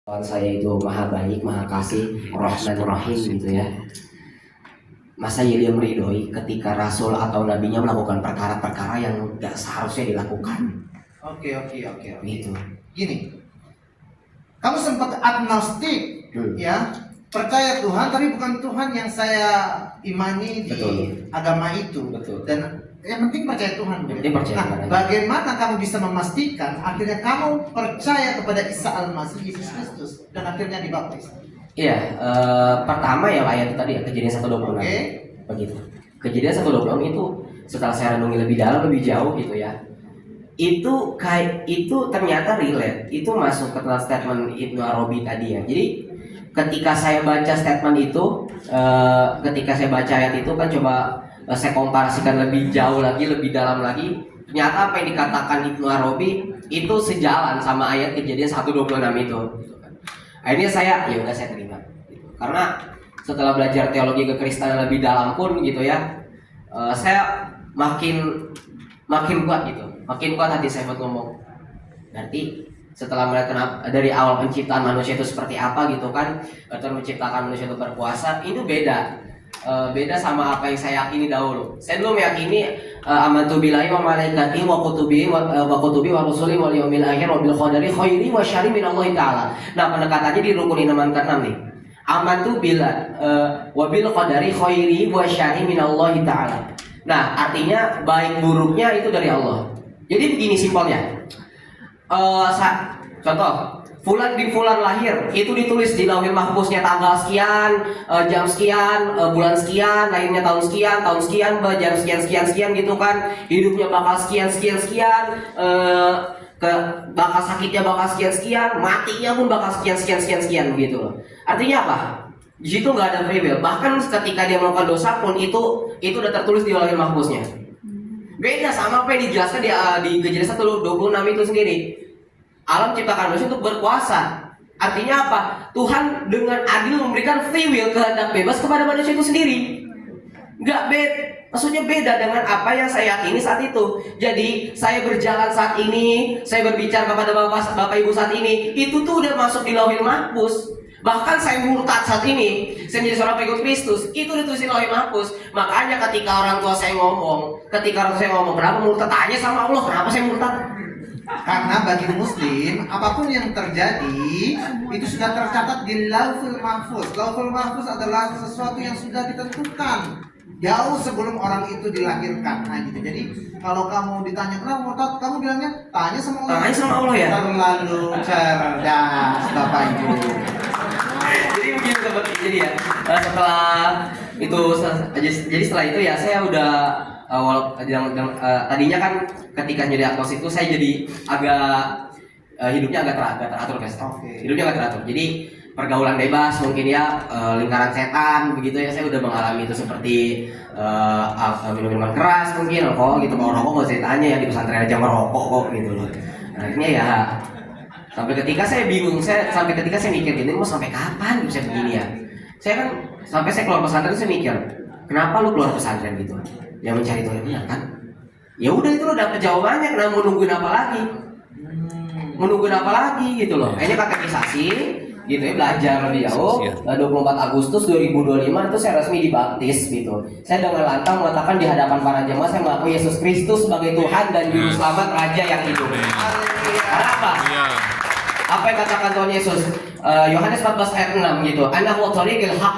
Tuhan saya itu maha baik, maha kasih, rahman rahim gitu ya. Masa ya dia meridhoi ketika rasul atau nabinya melakukan perkara-perkara yang gak seharusnya dilakukan. Oke. Gitu. Gini, kamu sempat agnostik, ya, percaya Tuhan, tapi bukan Tuhan yang saya imani di Betul. agama itu. Betul. Dan yang penting percaya Tuhan. Yang penting percaya Nah, Tuhan. bagaimana kamu bisa memastikan akhirnya kamu percaya kepada Isa Al-Masih, Yesus Kristus, dan akhirnya dibaptis? Iya, pertama ya ayat itu tadi ya, Kejadian 1:26. Oke. Begitu. Kejadian 1:26 itu setelah saya renungi lebih dalam, lebih jauh gitu ya. Itu ternyata relate. Itu masuk ke statement Ibnu Arabi tadi ya. Jadi ketika saya baca statement itu, ketika saya baca ayat itu kan coba saya komparasikan lebih jauh lagi, lebih dalam lagi. Ternyata apa yang dikatakan Ibnu Arabi itu sejalan sama ayat Kejadian 1:26 itu. Akhirnya saya terima. Karena setelah belajar teologi kekristenan lebih dalam pun gitu ya, saya makin kuat gitu. Makin kuat hati saya buat ngomong. Berarti setelah melihat dari awal penciptaan manusia itu seperti apa gitu kan, Tuhan menciptakan manusia itu berkuasa, itu beda. Beda sama apa yang saya yakini dahulu. Saya dulu meyakini amantu billahi wa malaikatihi wa kutubihi wa rusulihi wal yaumil akhir wa bil qadari khairi wa syarri min Allah taala. Nah, pendekatannya di rukun iman ke-6 nih. Amantu billahi wa bil qadari khairi wa syarri min Allah taala. Nah, artinya baik buruknya itu dari Allah. Jadi begini simpelnya. Contoh, Fulan bin Fulan lahir, itu ditulis di lauhil mahfuznya tanggal sekian, jam sekian, bulan sekian, lahirnya tahun sekian, jam sekian gitu kan, hidupnya bakal sekian, bakal sakitnya bakal sekian, matinya pun bakal sekian gitu loh. Artinya apa? Di situ nggak ada free will. Bahkan ketika dia melakukan dosa pun itu udah tertulis di lauhil mahfuznya. Beda sama apa yang dijelaskan di Kejadian 1:26 itu sendiri. Alam ciptakan manusia untuk berkuasa. Artinya apa? Tuhan dengan adil memberikan free will, kehendak bebas kepada manusia itu sendiri. Maksudnya beda dengan apa yang saya yakini saat itu. Jadi saya berjalan saat ini, saya berbicara kepada bapak ibu saat ini, itu tuh udah masuk di lauhil mahfuz. Bahkan saya murtad saat ini, saya menjadi seorang pengikut Kristus, itu ditulis di lauhil mahfuz. Makanya ketika orang tua saya ngomong, kenapa murtad? Tanya sama Allah, kenapa saya murtad? Karena bagi muslim, apapun yang terjadi itu sudah tercatat di Lauhul Mahfuz. Lauhul Mahfuz adalah sesuatu yang sudah ditentukan jauh sebelum orang itu dilahirkan. Nah gitu. Jadi kalau kamu ditanya kenapa murtad, kamu bilangnya tanya sama Allah. Tanya sama Allah ya. Terlalu cerdas Bapak Ibu. Jadi begini seperti jadi ya. Setelah itu ya saya udah tadinya kan ketika jadi agnostik itu saya jadi agak hidupnya agak teratur guys. Okay. Hidupnya agak teratur. Jadi pergaulan bebas mungkin ya, lingkaran setan begitu ya, saya udah mengalami itu seperti minum-minuman keras mungkin, rokok gitu. Kalau rokok nggak usah ditanya ya, di pesantren aja merokok kok gitu loh. Akhirnya ya sampai ketika saya bingung, sampai ketika saya mikir gini, mau sampai kapan bisa begini ya? Saya kan sampai saya keluar pesantren saya mikir, kenapa lu keluar pesantren gitu? Yang mencari Tuhan benar kan? Ya udah itu lo dapet jawabannya, kenapa mau nungguin apa lagi? Menungguin apa lagi gitu loh. Ini katekisasi gitu ya, belajar lebih jauh. 24 Agustus 2025 itu saya resmi dibaptis gitu. Saya dengan lantang mengatakan di hadapan para jemaat, saya mengakui Yesus Kristus sebagai Tuhan dan Juru Selamat Raja yang hidup. Karena apa? Apa yang katakan Tuhan Yesus? Yohanes 14 ayat 6 gitu. Ana huwa thariqul haq